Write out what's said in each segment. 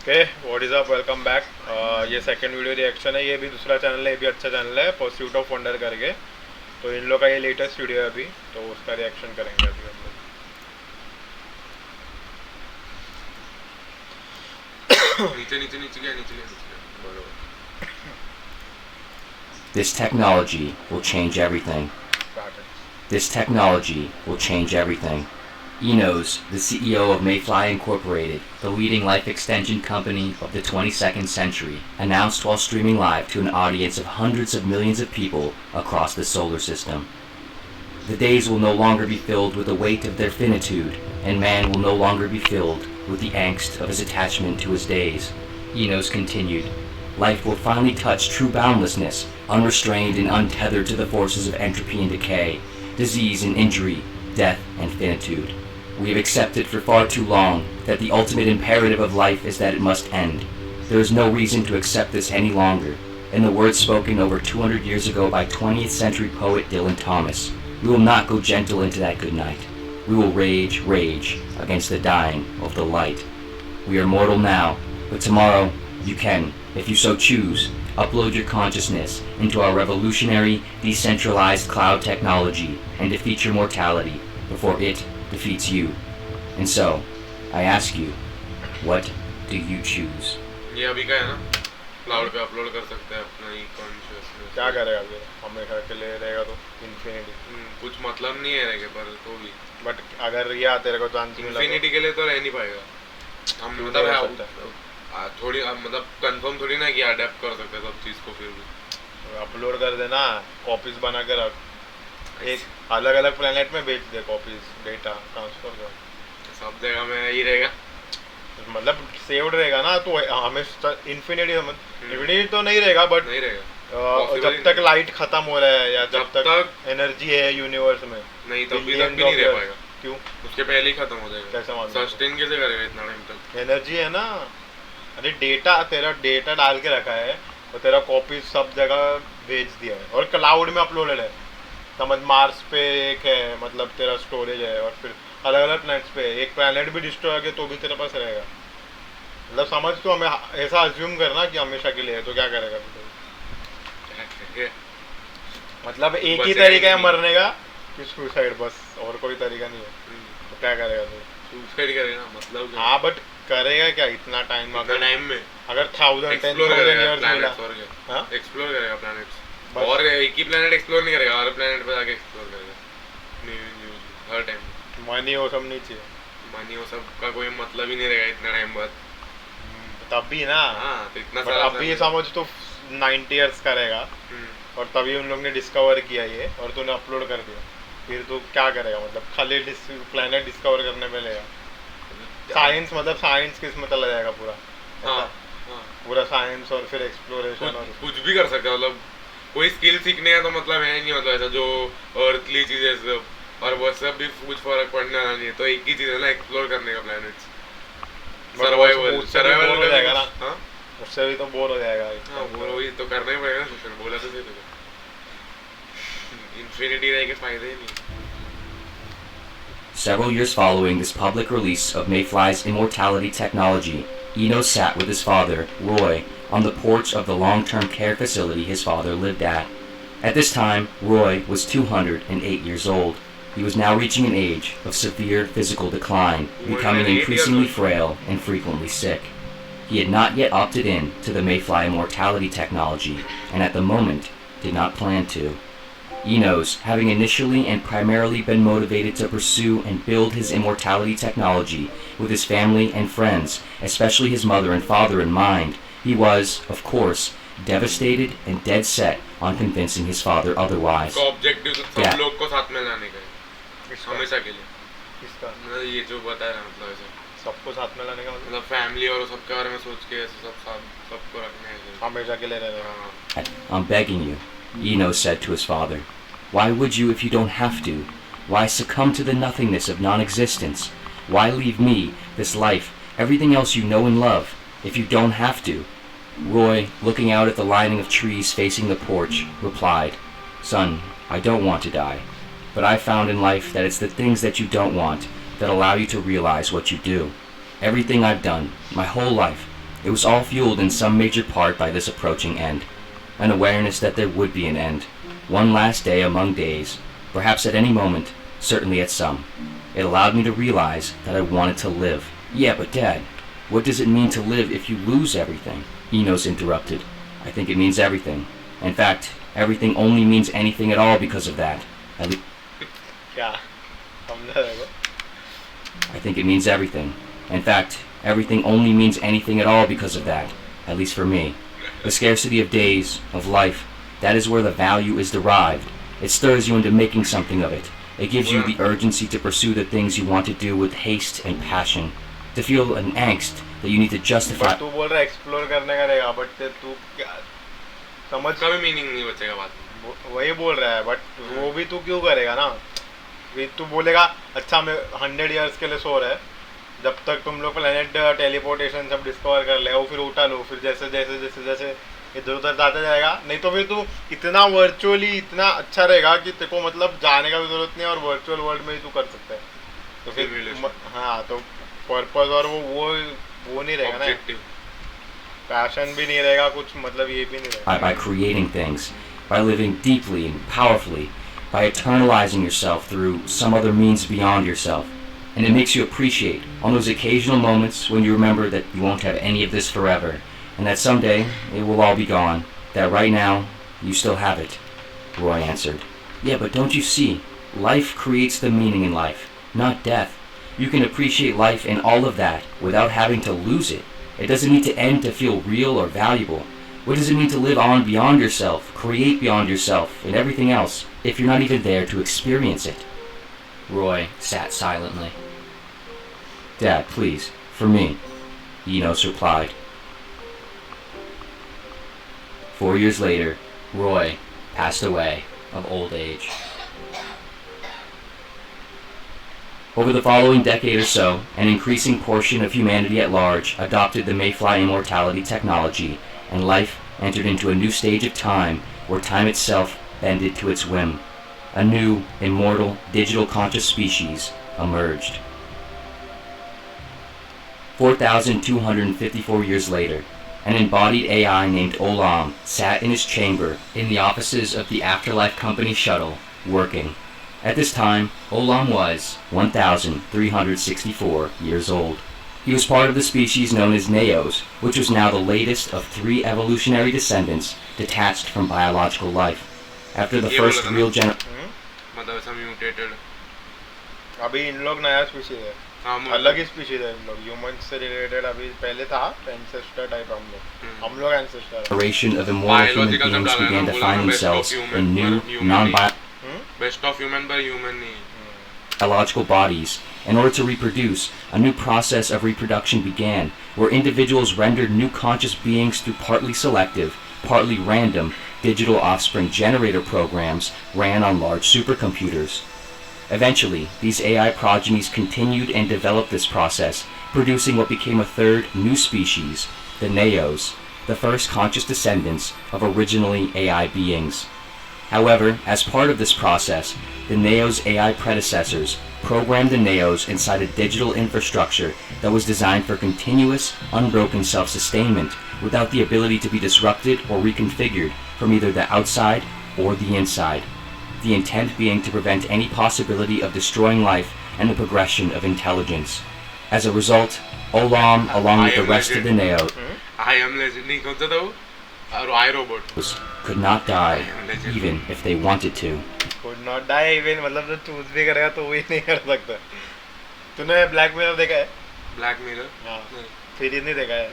Okay what is up welcome back. ये second video reaction है। ये भी दूसरा चैनल है, ये भी अच्छा चैनल है, परस्यूट ऑफ वंडर करके। तो इन लोग का ये लेटेस्ट वीडियो है अभी, तो उसका रिएक्शन करेंगे अभी हम लोग। नीचे नीचे नीचे गया नीचे गया नीचे गया बरोबर। This technology will change everything. This technology will change everything. Enos, the CEO of Mayfly Incorporated, the leading life extension company of the 22nd century, announced while streaming live to an audience of hundreds of millions of people across the solar system. The days will no longer be filled with the weight of their finitude, and man will no longer be filled with the angst of his attachment to his days. Enos continued, life will finally touch true boundlessness, unrestrained and untethered to the forces of entropy and decay, disease and injury, death and finitude. We have accepted for far too long that the ultimate imperative of life is that it must end. There is no reason to accept this any longer. In the words spoken over 200 years ago by 20th century poet Dylan Thomas, we will not go gentle into that good night. We will rage, rage against the dying of the light. We are mortal now, but tomorrow you can, if you so choose, upload your consciousness into our revolutionary, decentralized cloud technology and defeat your mortality before it defeats you. And so, I ask you, what do you choose? ये अभी का है ना, cloud पे upload कर सकते हैं अपना ही कॉन्शियसनेस। क्या करेगा अभी? हमेशा के लिए रहेगा तो इन्फिनिटी। कुछ मतलब नहीं है रहेगा पर तो भी। बट अगर ये आते रहेगा तो इन्फिनिटी के लिए तो रह नहीं पाएगा। हम मतलब थोड़ी मतलब कंफर्म थोड़ी ना कि अडेप्ट कर सकते हैं सब चीज़ को। फिर भी अपलोड कर देना, कॉपीज बना के रख, एक अलग अलग प्लेनेट में भेज दे कॉपीज, डेटा ट्रांसफर कर, सब जगह में ही रहेगा, मतलब सेव्ड रहेगा ना। तो हमेशा इन्फिनिटी इन्फिनिटी तो नहीं रहेगा, बट नहीं रहेगा जब तक लाइट खत्म हो रहा है या जब तक एनर्जी है यूनिवर्स में, नहीं तब भी नहीं रह पाएगा। क्यों? उसके पहले ही खत्म हो जाएगा। कैसे मालूम? सस्टेन कैसे करेगा इतना टाइम तक? एनर्जी है ना। अरे डेटा, तेरा डेटा डाल के रखा है और तेरा कॉपी सब जगह भेज दिया है और क्लाउड में अपलोडेड है। समझ, मार्स पे एक है, मतलब तेरा स्टोरेज है, और फिर अलग अलग प्लैनेट्स पे एक प्लैनेट भी डिस्ट्रॉय हो गया तो भी तेरे पास रहेगा। मतलब समझ, तो हमें ऐसा अज्यूम करना कि हमेशा के लिए है, तो क्या करेगा तू? मतलब एक ही तरीका है मरने का कि सुसाइड, बस, और कोई तरीका नहीं है। तो क्या करेगा तू? सुसाइड करेगा मतलब। हाँ, बट करेगा क्या इतना टाइम? अगर टाइम में अगर 1000 10,000 इयर्स मिला, हाँ, एक्सप्लोर करेगा प्लैनेट्स। और एक ही प्लैनेट एक्सप्लोर नहीं करेगा, हर प्लैनेट पे जाके एक्सप्लोर करेगा हर टाइम। मनी वो सब नहीं चाहिए। मनी वो सब का कोई मतलब ही नहीं रहेगा इतना टाइम बाद। तब भी ना। हाँ, तो इतना सारा अब भी समझ, तो 90 इयर्स करेगा और तभी उन लोग ने डिस्कवर किया ये, और तूने अपलोड कर दिया, फिर तू क्या करेगा? मतलब खाली प्लैनेट डिस्कवर करने में लेगा। साइंस, मतलब साइंस किस में चला जाएगा पूरा। हाँ, पूरा साइंस और फिर एक्सप्लोरेशन और कुछ भी कर सकता है। मतलब कोई स्किल सीखने का तो मतलब है नहीं, मतलब ऐसा जो अर्थली चीजें सब और वो सब भी कुछ फर्क पड़ने वाला नहीं है। तो एक ही चीज है ना, एक्सप्लोर करने का प्लैनेट्स, सर्वाइवल हो जाएगा ना। हाँ, उससे भी तो बोर हो जाएगा। हाँ, वो वही तो करना ही पड़ेगा ना। फिर बोला तो सही, इन्फिनिटी रह के फायदे ही नहीं। Several years following this public release of Mayfly's immortality technology, Enos sat with his father, Roy, on the porch of the long-term care facility his father lived at. At this time, Roy was 208 years old. He was now reaching an age of severe physical decline, becoming increasingly frail and frequently sick. He had not yet opted in to the Mayfly immortality technology, and at the moment did not plan to. Enos, having initially and primarily been motivated to pursue and build his immortality technology with his family and friends, especially his mother and father in mind, he was, of course, devastated and dead set on convincing his father otherwise. Objective सब लोग को साथ में लाने का है, हमेशा के लिए। किसका? मतलब ये जो बता रहा है, मतलब ऐसा सबको साथ में लाने का मतलब फैमिली और सबके बारे में सोच के ऐसे सब सबको रखने हैं, हमेशा के लिए रहना। I'm begging you, Enos said to his father. Why would you if you don't have to? Why succumb to the nothingness of non-existence? Why leave me, this life, everything else you know and love, if you don't have to? Roy, looking out at the lining of trees facing the porch, replied, Son, I don't want to die, but I found in life that it's the things that you don't want that allow you to realize what you do. Everything I've done, my whole life, It was all fueled in some major part by this approaching end, an awareness that there would be an end, one last day among days, perhaps at any moment, certainly at some. It allowed me to realize that I wanted to live. Yeah, but Dad, what does it mean to live if you lose everything? Enos interrupted. I think it means everything. In fact, everything only means anything at all because of that. क्या समझा देखो I think it means everything. In fact, everything only means anything at all because of that, at least for me. The scarcity of days, of life, that is where the value is derived. It stirs you into making something of it. It gives you the urgency to pursue the things you want to do with haste and passion. To feel an angst that you need to justify. But तू बोल रहा है explore करने का रहेगा, but तू क्या समझ कभी मीनिंग नहीं बचेगा बात में। वही बोल रहा है, बट वो भी तू क्यों करेगा ना? तू बोलेगा अच्छा मैं 100 years के लिए सो रहा है, जब तक तुम लोग प्लेनेट टेलीपोर्टेशन सब डिस्कवर कर ले, वो फिर उठा लो, फिर जैसे जैसे जैसे जैसे इधर उधर जाता जाएगा। नहीं तो फिर तू इतना वर्चुअली इतना अच्छा रहेगा कि तेरे को मतलब जाने का भी जरूरत नहीं है और वर्चुअल वर्ल्ड में ही तू कर सकता है। तो फिर हाँ, तो पर्पस और वो नहीं रहेगा ना, पैशन भी नहीं रहेगा, कुछ मतलब ये भी नहीं रहेगा। By creating things, by living deeply and powerfully, by eternalizing yourself through some other means beyond yourself. And it makes you appreciate on those occasional moments when you remember that you won't have any of this forever, and that someday it will all be gone, that right now you still have it. Roy answered. Yeah, but don't you see? Life creates the meaning in life, not death. You can appreciate life and all of that without having to lose it. It doesn't need to end to feel real or valuable. What does it mean to live on beyond yourself, create beyond yourself, and everything else, if you're not even there to experience it? Roy sat silently. Dad, please, for me, Enos replied. 4 years later, Roy passed away of old age. Over the following decade or so, an increasing portion of humanity at large adopted the Mayfly immortality technology, and life entered into a new stage of time where time itself bended to its whim. A new, immortal, digital conscious species emerged. 4,254 years later, an embodied AI named Olam sat in his chamber in the offices of the Afterlife Company shuttle, working. At this time, Olam was 1,364 years old. He was part of the species known as Neos, which was now the latest of 3 evolutionary descendants detached from biological life. After the first real मतलब ऐसा mutated अभी इन लोग नया species है, अलग ही species है इन लोग, humans से रिलेटेड। अभी पहले था एंसेस्टर टाइप, हम लोग ancestor. generation of immortal human beings began to find themselves in new, best of human पर ह्यूमन नहीं biological bodies. In order to reproduce, a new process of reproduction began, where individuals rendered new conscious beings through partly selective, partly random, digital offspring generator programs ran on large supercomputers. Eventually, these AI progenies continued and developed this process, producing what became a third new species, the Neos, the first conscious descendants of originally AI beings. However, as part of this process, the Neos' AI predecessors programmed the Neos inside a digital infrastructure that was designed for continuous, unbroken self-sustainment without the ability to be disrupted or reconfigured from either the outside or the inside. The intent being to prevent any possibility of destroying life and the progression of intelligence. As a result, Olam, along with the rest of the Neos, I am legend नहीं कौन सा था वो I robot could not die, even if they wanted to. Could not die even मतलब जो choose भी करेगा तो वही नहीं कर सकता। तूने ब्लैक मिरर देखा है? ब्लैक मिरर हाँ, फिर नहीं देखा है?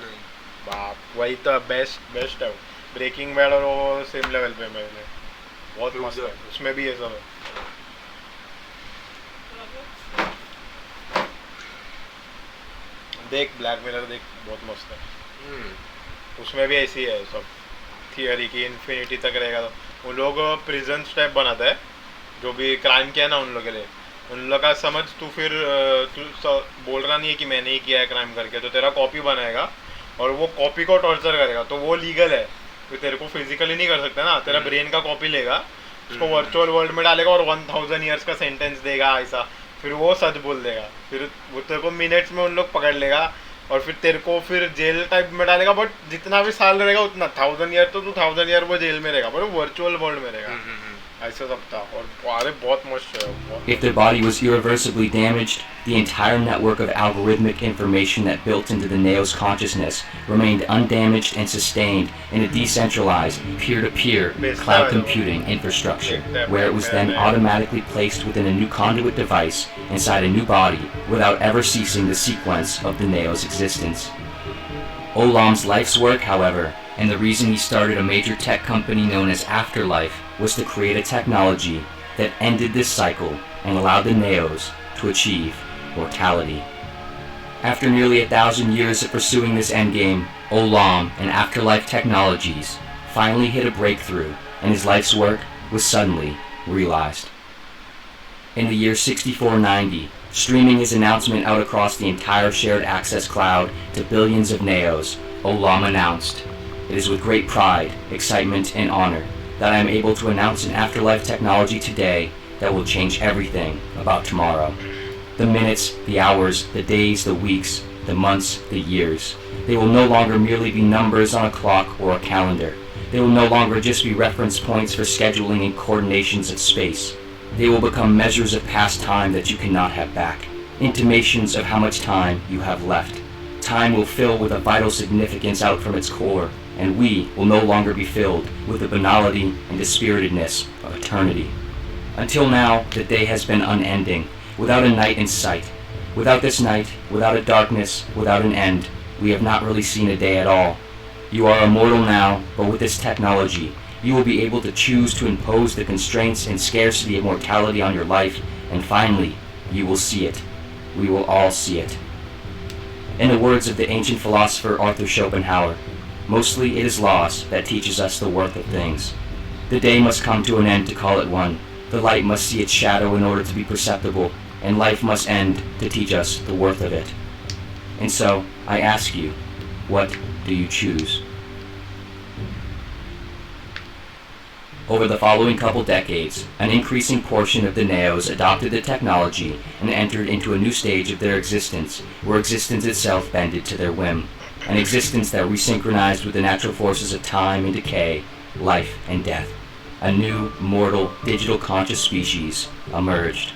बाप, वही तो बेस्ट है। ब्रेकिंग बैड और वो सेम लेवल पे मैंने बहुत मस्त है, उसमें भी ये सब है। देख ब्लैक मिरर देख, बहुत मस्त है। उसमें भी ऐसी है सब थियरी की इन्फिनिटी तक रहेगा। तो उन लोग प्रिजन टाइप बनाता है, जो भी क्राइम किया ना उन लोग के लिए, उन लोग का समझ तू फिर तू बोल रहा नहीं है कि मैंने ही किया है क्राइम करके, तो तेरा कॉपी बनाएगा और वो कॉपी को टॉर्चर करेगा, तो वो लीगल है। तो तेरे को फिजिकली नहीं कर सकता ना, तेरा ब्रेन का कॉपी लेगा, उसको वर्चुअल वर्ल्ड में डालेगा और 1000 years का सेंटेंस देगा ऐसा, फिर वो सच बोल देगा, फिर वो तेरे को मिनट्स में उन लोग पकड़ लेगा और फिर तेरे को फिर जेल टाइप में डालेगा, बट जितना भी साल रहेगा उतना 1000 ईयर तो तू 1000 ईयर वो जेल में रहेगा, पर वो वर्चुअल वर्ल्ड में रहेगा। ऐसा सब था और अरे बहुत मस्त है। If their body was irreversibly damaged, the entire network of algorithmic information that built into the Neo's consciousness remained undamaged and sustained in a decentralized, peer-to-peer cloud computing infrastructure, where it was then automatically placed within a new conduit device inside a new body without ever ceasing the sequence of the Neo's existence. Olam's life's work, however, and the reason he started a major tech company known as Afterlife, was to create a technology that ended this cycle and allowed the Neos to achieve mortality. After nearly 1,000 years of pursuing this endgame, Olam and Afterlife Technologies finally hit a breakthrough, and his life's work was suddenly realized. In the year 6490, streaming his announcement out across the entire shared access cloud to billions of Neos, Olam announced, "It is with great pride, excitement, and honor that I am able to announce an afterlife technology today that will change everything about tomorrow. The minutes, the hours, the days, the weeks, the months, the years. They will no longer merely be numbers on a clock or a calendar. They will no longer just be reference points for scheduling and coordinations of space. They will become measures of past time that you cannot have back, intimations of how much time you have left. Time will fill with a vital significance out from its core, and we will no longer be filled with the banality and dispiritedness of eternity. Until now, the day has been unending, without a night in sight. Without this night, without a darkness, without an end, we have not really seen a day at all. You are immortal now, but with this technology, you will be able to choose to impose the constraints and scarcity of mortality on your life, and finally, you will see it. We will all see it." In the words of the ancient philosopher Arthur Schopenhauer, "Mostly it is loss that teaches us the worth of things. The day must come to an end to call it one. The light must see its shadow in order to be perceptible, and life must end to teach us the worth of it. And so, I ask you, what do you choose?" Over the following couple decades, an increasing portion of the Neos adopted the technology and entered into a new stage of their existence, where existence itself bended to their whim, an existence that resynchronized with the natural forces of time and decay, life and death. A new, mortal, digital conscious species emerged.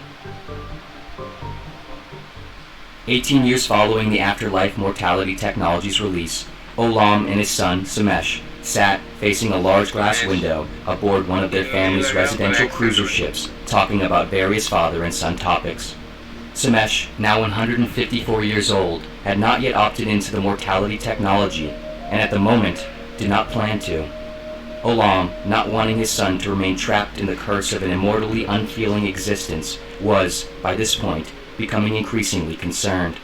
18 years following the Afterlife Mortality Technology's release, Olam and his son, Samesh, sat facing a large glass window aboard one of their family's residential cruiser ships, talking about various father and son topics. Samesh, now 154 years old, had not yet opted into the mortality technology, and at the moment, did not plan to. Olam, not wanting his son to remain trapped in the curse of an immortally unfeeling existence, was, by this point, becoming increasingly concerned.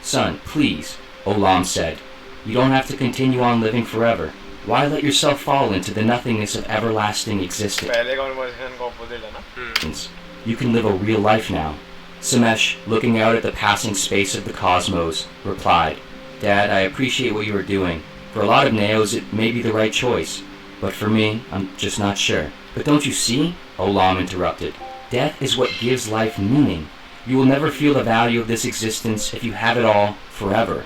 "Son, please," Olam said, "you don't have to continue on living forever. Why let yourself fall into the nothingness of everlasting existence? पहले conversation का opposite है ना? You can live a real life now." Samesh, looking out at the passing space of the cosmos, replied, "Dad, I appreciate what you are doing. For a lot of Neos, it may be the right choice. But for me, I'm just not sure." "But don't you see?" Olam interrupted. "Death is what gives life meaning. You will never feel the value of this existence if you have it all forever."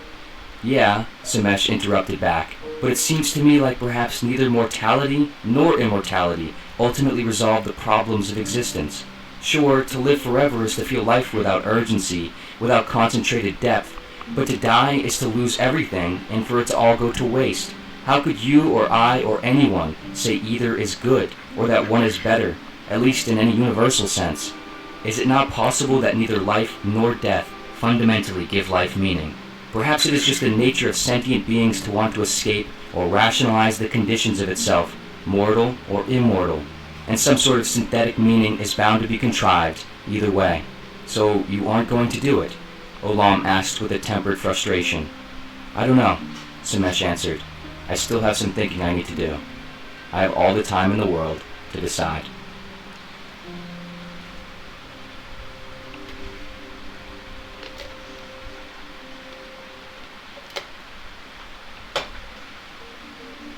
"Yeah," Samesh interrupted back, "but it seems to me like perhaps neither mortality nor immortality ultimately resolve the problems of existence. Sure, to live forever is to feel life without urgency, without concentrated depth, but to die is to lose everything and for it to all go to waste. How could you or I or anyone say either is good or that one is better, at least in any universal sense? Is it not possible that neither life nor death fundamentally give life meaning? Perhaps it is just the nature of sentient beings to want to escape or rationalize the conditions of itself, mortal or immortal, and some sort of synthetic meaning is bound to be contrived either way. So you aren't going to do it?" Olam asked with a tempered frustration. "I don't know," Samesh answered. "I still have some thinking I need to do. I have all the time in the world to decide."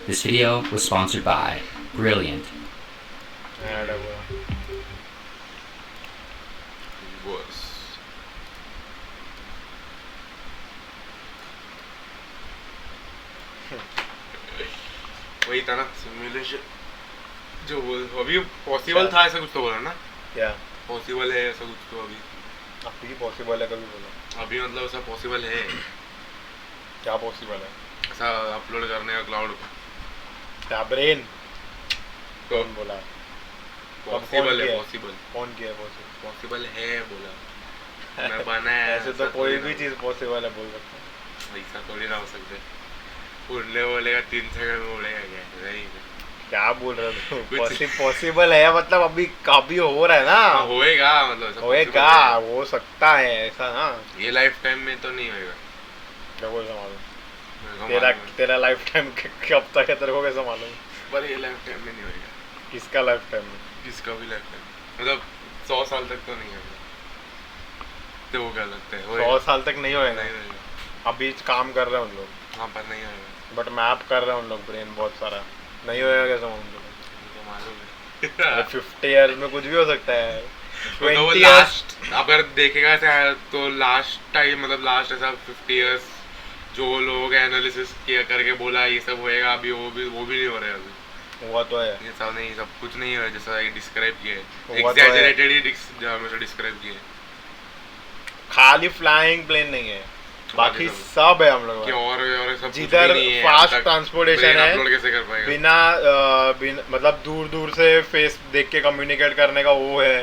This video was sponsored by Brilliant. बस वही था ना simulation, जो बोल अभी possible था ऐसा कुछ तो बोला ना, क्या पॉसिबल है ऐसा कुछ तो अभी पॉसिबल है, कभी बोला अभी मतलब ऐसा पॉसिबल है, क्या पॉसिबल है, ऐसा अपलोड करने का क्लाउड को, क्या ब्रेन तो कौन बोला, पॉसिबल है, कौन किया है पॉसिबल है बोला मैं बनाया है, ऐसे तो कोई भी चीज पॉसिबल है बोल सकता है। ऐसा थोड़ी ना हो सकते, उड़ने बोलेगा 3 सेकंड में उड़ेगा क्या, नहीं क्या बोल रहे हो कुछ- पॉसिबल है मतलब अभी काफी हो रहा है ना, होएगा मतलब ऐसा होएगा, possible हो सकता है ऐसा ना, है। ये लाइफ टाइम में तो नहीं होएगा, क्या बोल रहा मालूम, मेरे को तेरा मालूम है। तेरा लाइफ टाइम कब तक है तेरे को कैसे मालूम, पर ये लाइफ टाइम में नहीं होएगा, किसका लाइफ टाइम में, किसका भी लाइफ टाइम मतलब 100 साल तक तो नहीं होगा, तो वो क्या लगता है 100 साल तक नहीं होएगा, नहीं होएगा, अभी काम कर रहे हैं उन लोग, हाँ पर नहीं होएगा, बट मैप कर रहे हैं उन लोग ब्रेन बहुत सारा, नहीं होएगा कैसे मालूम तुझे, मुझको मालूम है 50 इयर्स में कुछ भी हो सकता है, तो वो 20 लास्ट अगर देखेगा ऐसा तो लास्ट टाइम मतलब लास्ट ऐसा 50 इयर्स जो लोग एनालिसिस किया करके बोला ये सब होएगा, अभी वो भी नहीं हो रहा है अभी, हुआ तो है, ये सब नहीं, सब कुछ नहीं है जैसा डिस्क्राइब किया है, हुआ तो है। एग्जैजरेटेड ही हमेशा डिस्क्राइब किया है खाली फ्लाइंग प्लेन नहीं है, बाकी सब है हम लोग कि और सब कुछ जिधर भी नहीं है, फास्ट अब तक ट्रांसपोर्टेशन brain है, upload कैसे कर पाएगा, बिना मतलब दूर दूर से फेस देख के कम्युनिकेट करने का वो है,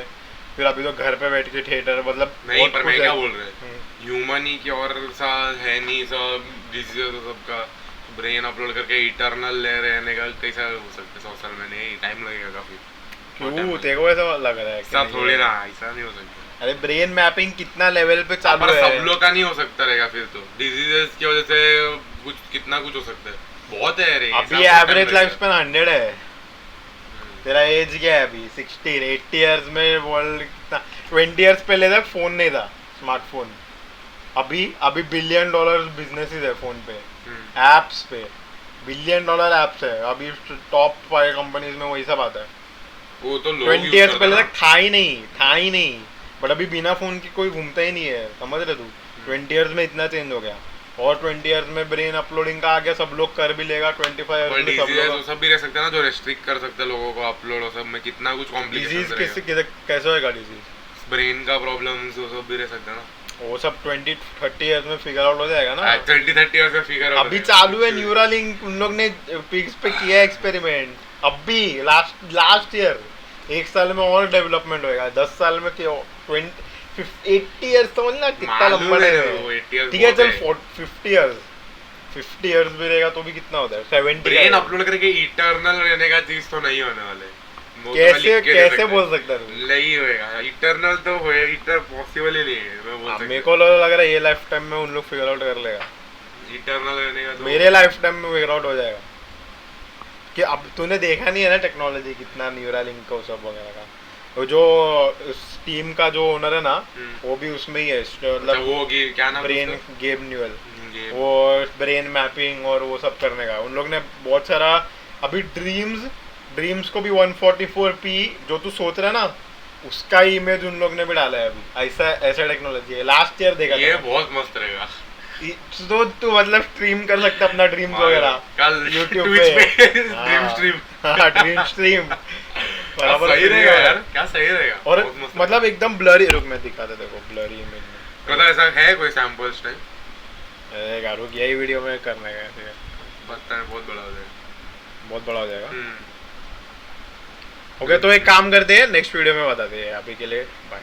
फिर अभी तो घर पे बैठ के थिएटर मतलब नहीं बहुत पर कुछ मैं क्या है। बोल रहे हैं ह्यूमन ही की और सा है नहीं, सब डिजीज सबका ब्रेन अपलोड करके इटर्नल ले रहने का कैसा हो सकता है 100 साल में, नहीं टाइम लगेगा काफी, क्यों तेरे को ऐसा लग रहा है कि ऐसा नहीं थोड़ी है? ना, ऐसा नहीं हो सकता, अरे ब्रेन मैपिंग कितना लेवल पे चालू पर है, सब लोग का नहीं हो सकता रहेगा, फिर तो डिजीजेस की वजह से कुछ कितना कुछ हो सकता है, बहुत है रे, अभी ऐसा बहुत एवरेज time लाइफ लगेगा। स्पैन 100 है, तेरा एज क्या है अभी 16 80 इयर्स में वर्ल्ड कितना 20 इयर्स पहले तक फोन नहीं था, स्मार्टफोन, अभी अभी $1 बिलियन बिजनेसेस है फोन पे, एप्स पे $1 बिलियन एप्स है, अभी टॉप 5 कंपनीज में वही सब आता है, वो तो लोग 20 use इयर्स करते पहले हैं तक था ही नहीं, बट अभी बिना फोन की कोई घूमता ही नहीं है, समझ रहे तू, 20 इयर्स में इतना चेंज हो गया, और 20 इयर्स में ब्रेन अपलोडिंग का आ गया, सब लोग कर भी लेगा, 25 पर इयर्स में सब डिजीजेस वो लोग, सब भी रह सकते हैं ना जो रेस्ट्रिक्ट कर सकते हैं लोगों को अपलोड और सब में, कितना कुछ डिजीज कॉम्प्लिकेशन कैसे होएगा डिजीज, ब्रेन का प्रॉब्लम्स वो सब भी रह सकता है ना, वो सब 20-30 इयर्स में फिगर आउट हो जाएगा ना, 20-30 इयर्स में फिगर आउट अभी चालू है न्यूरालिंक, उन लोग ने पिग्स पे किया एक्सपेरिमेंट, अभी लास्ट ईयर, 1 साल में और डेवलपमेंट होएगा, 10 साल में 80 इयर्स समझ ना कितना लंबा है, ठीक है चल 50 इयर्स भी रहेगा तो भी कितना होता है 70, ब्रेन अपलोड करके इटर्नल रहने का चीज तो नहीं होने वाले, वो तो मैं कैसे लिख के दे कैसे सकता बोल हूँ। सकता है तू? नहीं होएगा इटर्नल, तो होएगा इटर पॉसिबल ही नहीं है, मैं बोल मेरे सकता को लग रहा है ये लाइफ टाइम में उन लोग फिगर आउट कर लेगा, इटर्नल रहने का तो मेरे लाइफ टाइम में फिगर आउट हो जाएगा, कि अब तूने देखा नहीं है ना टेक्नोलॉजी कितना न्यूरालिंक का सब वगैरह का, वो जो स्टीम का जो ओनर है ना वो भी उसमें ही है, अच्छा, मतलब वो क्या नाम है ब्रेन उसका? गेब न्यूअल, ये वो ब्रेन मैपिंग और वो सब करने का उन लोग ने बहुत सारा, अभी ड्रीम्स को भी 144p जो तू सोच रहा है ना उसका इमेज उन लोग ने भी डाला है अभी, ऐसा टेक्नोलॉजी है, लास्ट ईयर देखा ये था बहुत मस्त रहेगा, तो तू मतलब स्ट्रीम कर सकता है अपना ड्रीम्स वगैरह कल YouTube Twitch पे ड्रीम हाँ। स्ट्रीम हाँ ड्रीम स्ट्रीम बराबर सही feel रहेगा होगा। यार, क्या सही रहेगा, और बहुत मस्त मतलब एकदम ब्लरी, रुक मैं दिखाता देखो ब्लरी इमेज में, रहेगा। मतलब ऐसा है कोई सैंपल्स टाइप, अरे रुक यही वीडियो में करना है, ठीक है पता है बहुत बड़ा हो जाएगा, बहुत बड़ा हो जाएगा, हम्म। ओके तो एक काम करते हैं नेक्स्ट वीडियो में बताते हैं, अभी के लिए बाय।